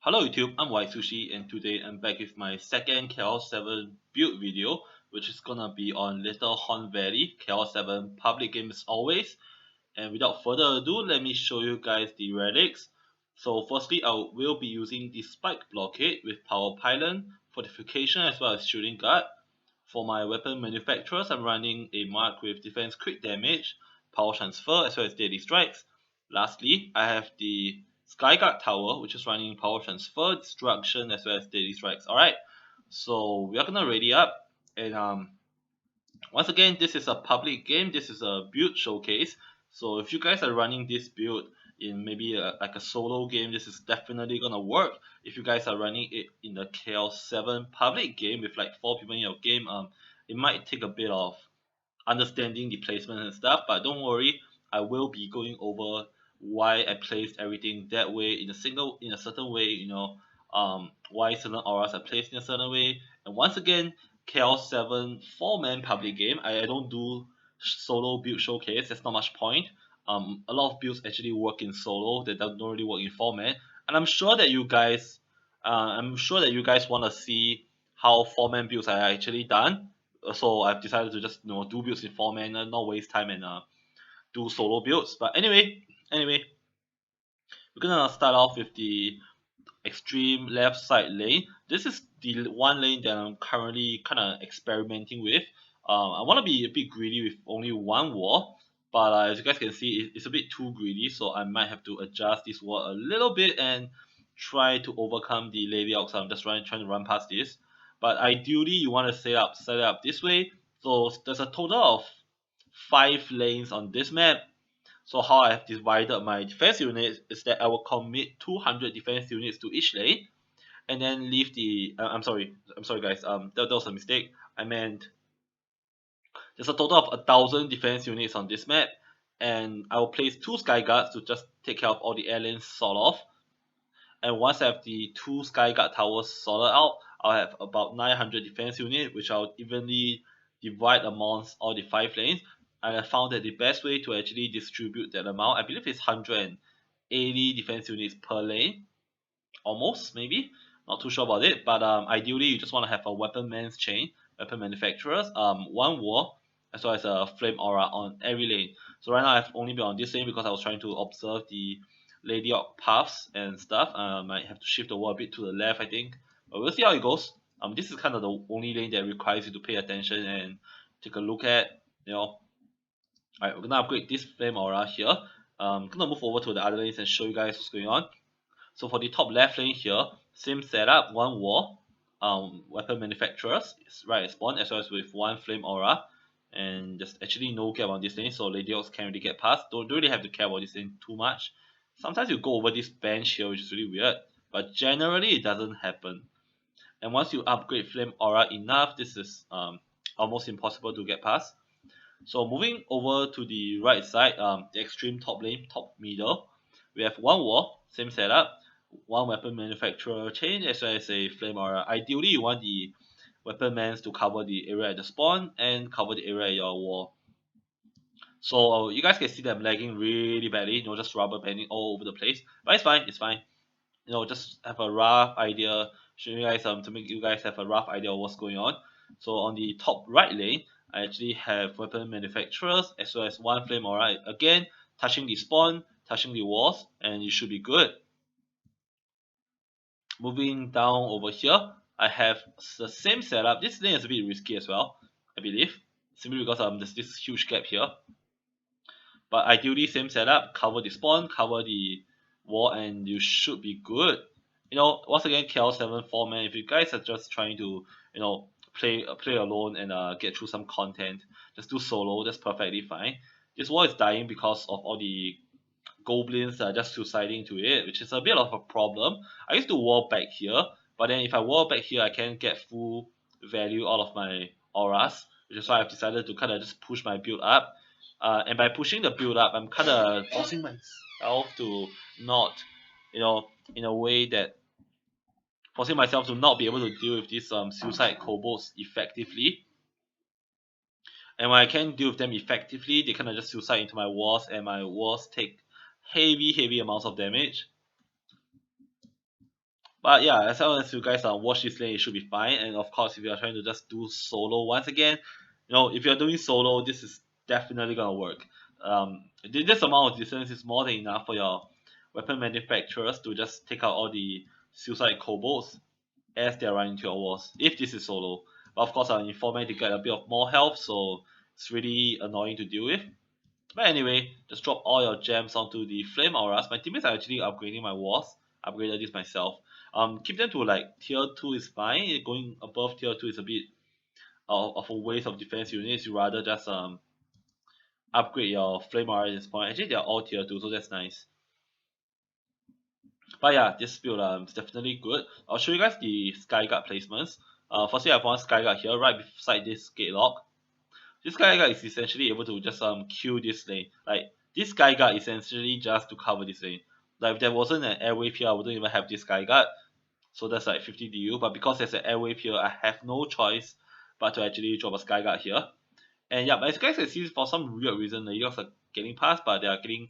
Hello YouTube, I'm Whitesushi and today I'm back with my second KL7 build video, which is gonna be on Little Horn Valley, KL7 public game as always. And without further ado, let me show you guys the relics. So firstly, I will be using the Spike Blockade with Power Pylon, Fortification as well as Shooting Guard. For my weapon manufacturers, I'm running a mark with Defense Crit Damage, Power Transfer as well as Deadly Strikes. Lastly, I have the Skyguard Tower, which is running Power Transfer, Destruction as well as Deadly Strikes. Alright, so we are gonna ready up and once again, this is a public game. This is a build showcase. So if you guys are running this build in maybe like a solo game, this is definitely gonna work. If you guys are running it in the KL7 public game with like 4 people in your game, it might take a bit of understanding the placement and stuff. But don't worry, I will be going over why I placed everything that way in a certain way. Why certain auras are placed in a certain way. And once again, KL7 4-man public game. I don't do solo build showcase. There's not much point. A lot of builds actually work in solo. They don't really work in 4-man. And I'm sure that you guys want to see how 4-man builds are actually done. So I've decided to just do builds in 4-man and not waste time and do solo builds. But anyway, we're gonna start off with the extreme left side lane. This is the one lane that I'm currently kind of experimenting with. I want to be a bit greedy with only one wall, but as you guys can see, it's a bit too greedy, so I might have to adjust this wall a little bit and try to overcome the lady out. So I'm just trying to run past this. But ideally, you want to set it up this way. So there's a total of 5 lanes on this map. So how I have divided my defense units is that I will commit 200 defense units to each lane, and then leave the. I'm sorry, guys. That was a mistake. I meant there's a total of 1,000 defense units on this map, and I will place 2 sky guards to just take care of all the air lanes sort of. And once I have the 2 sky guard towers sorted out, I'll have about 900 defense unit, which I'll evenly divide amongst all the 5 lanes. And I found that the best way to actually distribute that amount, I believe it's 180 defense units per lane, almost maybe. Not too sure about it, but ideally you just want to have a weapon man's chain, weapon manufacturers, one war, as well as a flame aura on every lane. So right now I've only been on this lane because I was trying to observe the Lady Orc paths and stuff. I might have to shift the wall a bit to the left, I think. But we'll see how it goes. This is kind of the only lane that requires you to pay attention and take a look at. Alright, we're gonna upgrade this flame aura here. I'm gonna move over to the other lanes and show you guys what's going on. So for the top left lane here, same setup, one wall, weapon manufacturers is right at spawn, as well as with one flame aura, and there's actually no gap on this lane, so Lady Orcs can't really get past. Don't really have to care about this lane too much. Sometimes you go over this bench here, which is really weird, but generally it doesn't happen. And once you upgrade flame aura enough, this is almost impossible to get past. So moving over to the right side, the extreme top lane, top middle, we have one wall, same setup, one weapon manufacturer chain as well as a flame aura. Ideally, you want the weapon mans to cover the area at the spawn and cover the area at your wall. So you guys can see that I'm lagging really badly, just rubber banding all over the place. But it's fine. Just have a rough idea, showing you guys to make you guys have a rough idea of what's going on. So on the top right lane, I actually have weapon manufacturers as well as one flame aura. Again, touching the spawn, touching the walls, and you should be good. Moving down over here, I have the same setup. This lane is a bit risky as well, I believe, simply because there's this huge gap here. But ideally, same setup, cover the spawn, cover the wall, and you should be good. Once again, KL7 4-man, if you guys are just trying to, play alone and get through some content, just do solo, that's perfectly fine. This wall is dying because of all the goblins that are just suiciding to it, which is a bit of a problem. I used to wall back here, but then if I wall back here, I can't get full value out of my auras, which is why I've decided to kind of just push my build up. And by pushing the build up, I'm kind of forcing myself to not, in a way that forcing myself to not be able to deal with these suicide kobolds effectively. And when I can't deal with them effectively, they kind of just suicide into my walls, and my walls take heavy amounts of damage. But yeah, as long as you guys watch this lane, it should be fine. And of course, if you are trying to just do solo once again, if you're doing solo, this is definitely gonna work. This amount of distance is more than enough for your weapon manufacturers to just take out all the suicide kobolds as they're running into your walls. If this is solo, but of course, in format they get a bit of more health, so it's really annoying to deal with. But anyway, just drop all your gems onto the flame auras. My teammates are actually upgrading my walls. Upgraded this myself. Keep them to like tier 2 is fine. Going above tier 2 is a bit of a waste of defense units. You rather just upgrade your flame aura at this point. Actually, they're all tier 2, so that's nice. But yeah, this build is definitely good. I'll show you guys the Skyguard placements. Firstly, I have one Skyguard here right beside this gate lock. This Skyguard is essentially able to just kill this lane. Like this Skyguard is essentially just to cover this lane. Like if there wasn't an airwave here, I wouldn't even have this Skyguard. So that's like 50 DU. But because there's an airwave here, I have no choice but to actually drop a Skyguard here. And yeah, as you guys can see, for some weird reason, the Yorks are getting past, but they are getting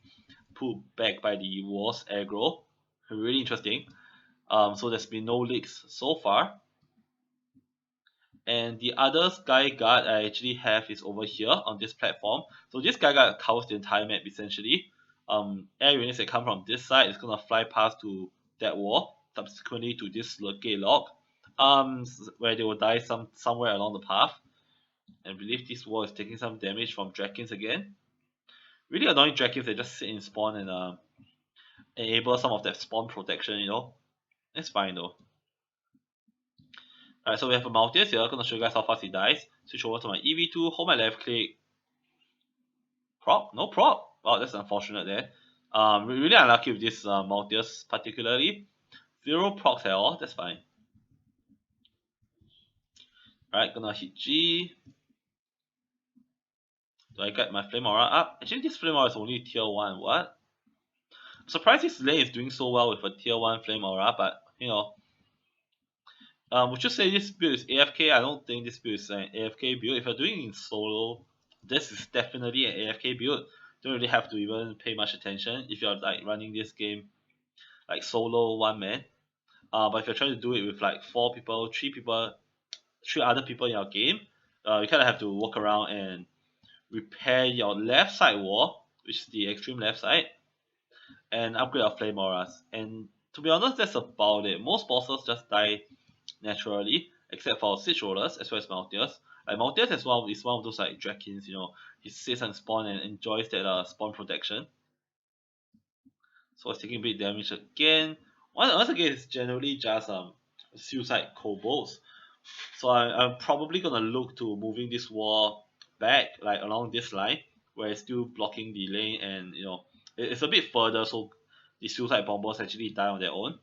pulled back by the War's aggro. Really interesting. So there's been no leaks so far. And the other sky guard I actually have is over here on this platform. So this sky guard covers the entire map essentially. Air units that come from this side is gonna fly past to that wall, subsequently to this gate lock, where they will die somewhere along the path. And I believe this wall is taking some damage from Drakins again. Really annoying Drakins that just sit in spawn and enable some of that spawn protection. It's fine though. Alright, so we have a Maltese here. I'm gonna show you guys how fast he dies. Switch over to my EV2, hold my left click. Prop? No prop? Wow, that's unfortunate there. Really unlucky with this Maltese particularly. Zero procs at all, that's fine. Alright, gonna hit G. Do I get my Flame Aura up? Actually, this Flame Aura is only tier 1, what? I'm surprised this lane is doing so well with a tier 1 Flame Aura, but would you say this build is AFK? I don't think this build is an AFK build. If you're doing it in solo, this is definitely an AFK build. Don't really have to even pay much attention if you're like running this game like solo one man. But if you're trying to do it with like 4 people, 3 people, 3 other people in your game, you kind of have to walk around and repair your left side wall, which is the extreme left side, and upgrade your flame auras. And to be honest, that's about it. Most bosses just die naturally, except for siege rollers as well as Maltese. Like Maltese as well is one of those like Drakins, he sits on spawn and enjoys that spawn protection. So it's taking big damage again. Once again, it's generally just suicide kobolds. So I'm probably gonna look to moving this wall back like along this line where it's still blocking the lane, and it's a bit further so the suicide bombers actually die on their own.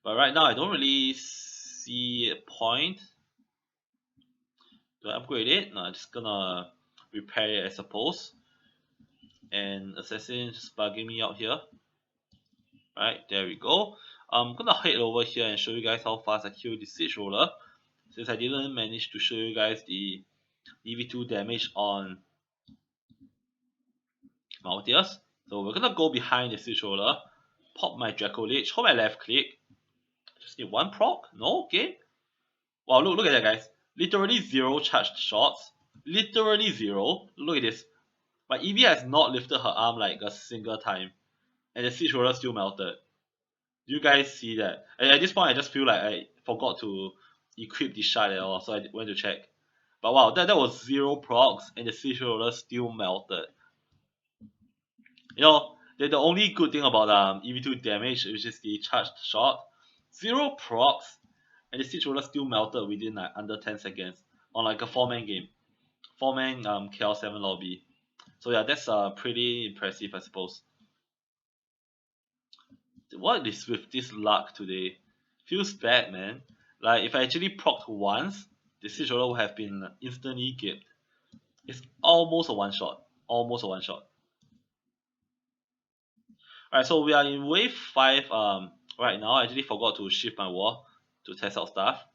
But right now I don't really see a point. Do I upgrade it? No, I'm just gonna repair it I suppose. And assassin just bugging me out here. Right, there we go. I'm gonna head over here and show you guys how fast I kill the siege roller. Since I didn't manage to show you guys the EV2 damage on Maltese. So we're gonna go behind the siege roller, pop my Draco Lich, hold my left click. Just need one proc? No? Okay. Wow, look at that guys. Literally zero charged shots. Literally zero. Look at this. My EV has not lifted her arm like a single time. And the siege roller still melted. Do you guys see that? And at this point I just feel like I forgot to equip the shard at all, so I went to check. But wow, that was zero procs and the siege roller still melted. The only good thing about EV2 damage, which is the charged shot, zero procs, and the siege roller still melted within like under 10 seconds on like a 4-man game, 4-man KL7 lobby. So yeah, that's pretty impressive, I suppose. What is with this luck today? Feels bad, man. Like if I actually proc once, the siege roller would have been instantly gipped. It's almost a one shot. Almost a one shot. Alright, so we are in wave 5 right now. I actually forgot to shift my wall to test out stuff.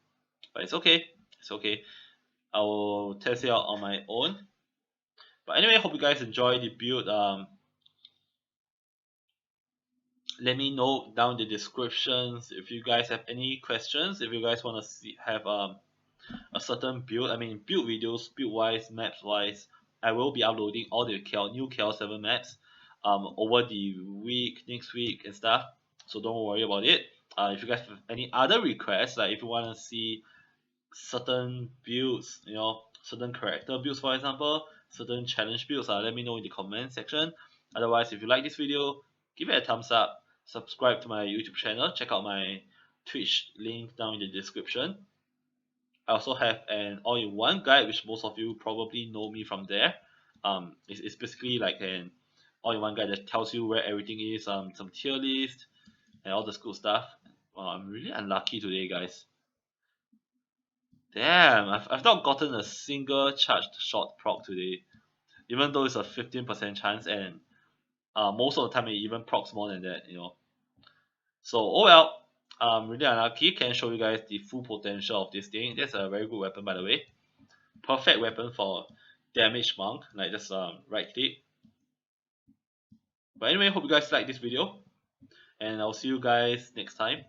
But it's okay. It's okay. I will test it out on my own. But anyway, hope you guys enjoy the build. let me know down in the descriptions if you guys have any questions. If you guys want to see have a certain build, I mean build videos, build wise, maps wise, I will be uploading all the new KL7 maps over the week, next week and stuff. So don't worry about it. If you guys have any other requests, like if you want to see certain builds, certain character builds, for example, certain challenge builds, let me know in the comment section. Otherwise, if you like this video, give it a thumbs up, subscribe to my YouTube channel, check out my Twitch link down in the description. I also have an all-in-one guide, which most of you probably know me from there. It's basically like an all-in-one guide that tells you where everything is, some tier list and all this cool stuff. I'm really unlucky today, guys. Damn, I've not gotten a single charged shot proc today, even though it's a 15% chance, and most of the time it even procs more than that. So, oh well, really unlucky. Can't show you guys the full potential of this thing. That's a very good weapon, by the way. Perfect weapon for damage monk, like just right click. But anyway, hope you guys like this video, and I'll see you guys next time.